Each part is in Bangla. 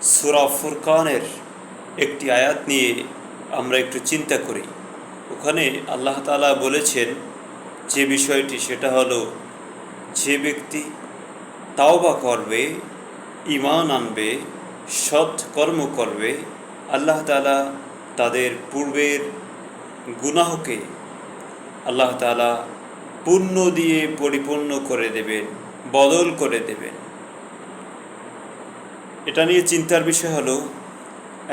সূরা ফুরকানের একটি আয়াত নিয়ে আমরা একটু চিন্তা করি। ওখানে আল্লাহ তাআলা বলেছেন যে বিষয়টি, সেটা হলো যে ব্যক্তি তাওবা করবে, ঈমান আনবে, সৎ কর্ম করবে, আল্লাহ তাআলা তাদের পূর্বের গুনাহকে আল্লাহ তাআলা পুণ্য দিয়ে পরিপূর্ণ করে দেবেন, বদল করে দেবেন। এটা নিয়ে চিন্তার বিষয় হলো,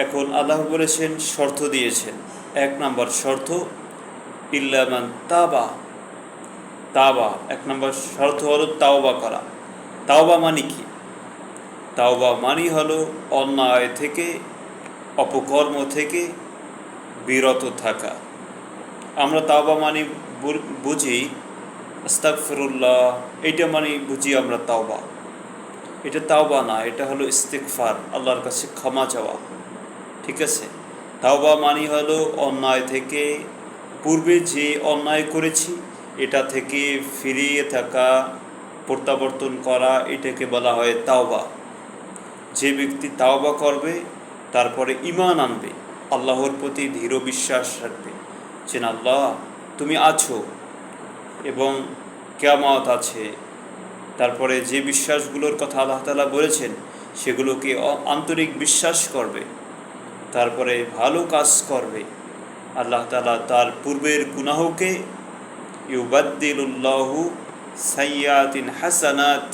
এখন আল্লাহ বলেছেন, শর্ত দিয়েছেন। 1 নম্বর শর্ত, ইল্লা মান তাবা। তাওবা 1 নম্বর শর্ত হলো তাওবা করা। তাওবা মানে কি? তাওবা মানে হলো অন্যায় থেকে, অপকর্ম থেকে বিরত থাকা। আমরা তাওবা মানে বুঝি আস্তাগফিরুল্লাহ, এটা মানে বুঝি আমরা তাওবা। এটা তাওবা না, এটা হলো ইস্তিগফার, আল্লাহর কাছে ক্ষমা চাওয়া। ঠিক আছে? তাওবা মানে হলো অন্যায় থেকে, পূর্বে যে অন্যায় করেছি এটা থেকে ফিরিয়ে থাকা, প্রত্যাবর্তন করা, এটাকে বলা হয় তাওবা। যে ব্যক্তি তাওবা করবে, তারপরে ঈমান আনবে, আল্লাহর প্রতি দৃঢ় বিশ্বাস রাখবে যে আল্লাহ তুমি আছো এবং কিয়ামত আছে, তারপরে যে বিশ্বাসগুলোর কথা আল্লাহ তাআলা বলেছেন সেগুলোকে আন্তরিক বিশ্বাস করবে, তারপরে ভালো কাজ করবে, আল্লাহ তাআলা তার পূর্বের গুনাহকে ইউবাদ্দিলুল্লাহু সাইয়্যাতিন হাসানাত,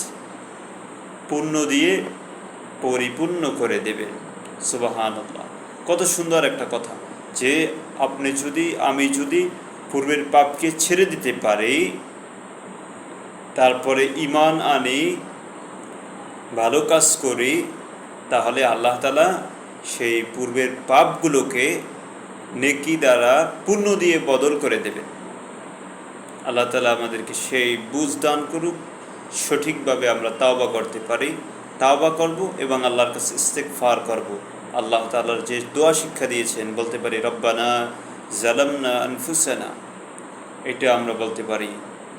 পুণ্য দিয়ে পরিপূর্ণ করে দেবেন। সুবহানাল্লাহ, কত সুন্দর একটা কথা যে আমি যদি পূর্বের পাপকে ছেড়ে দিতে পারি, তারপরে ঈমান আনি, ভালো কাজ করি, তাহলে আল্লাহ তাআলা সেই পূর্বের পাপগুলোকে নেকি দ্বারা পুণ্য দিয়ে বদল করে দেবেন। আল্লাহ তাআলা আমাদেরকে সেই বুঝ দান করুক, সঠিকভাবে আমরা তাওবা করতে পারি। তাওবা করব এবং আল্লাহর কাছে ইস্তিগফার করব। আল্লাহ তাআলার যে দোয়া শিক্ষা দিয়েছেন, বলতে পারি রব্বানা জালামনা আনফুসানা, এটা আমরা বলতে পারি।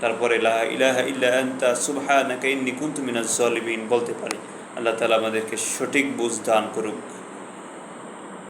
তারপরে লা ইলাহা ইল্লা আনতা সুবহানাকা ইন্নী কুনতু মিনাজ জালিমিন বলতে পারি। আল্লাহ তাআলা আমাদেরকে সঠিক বুঝ দান করুক।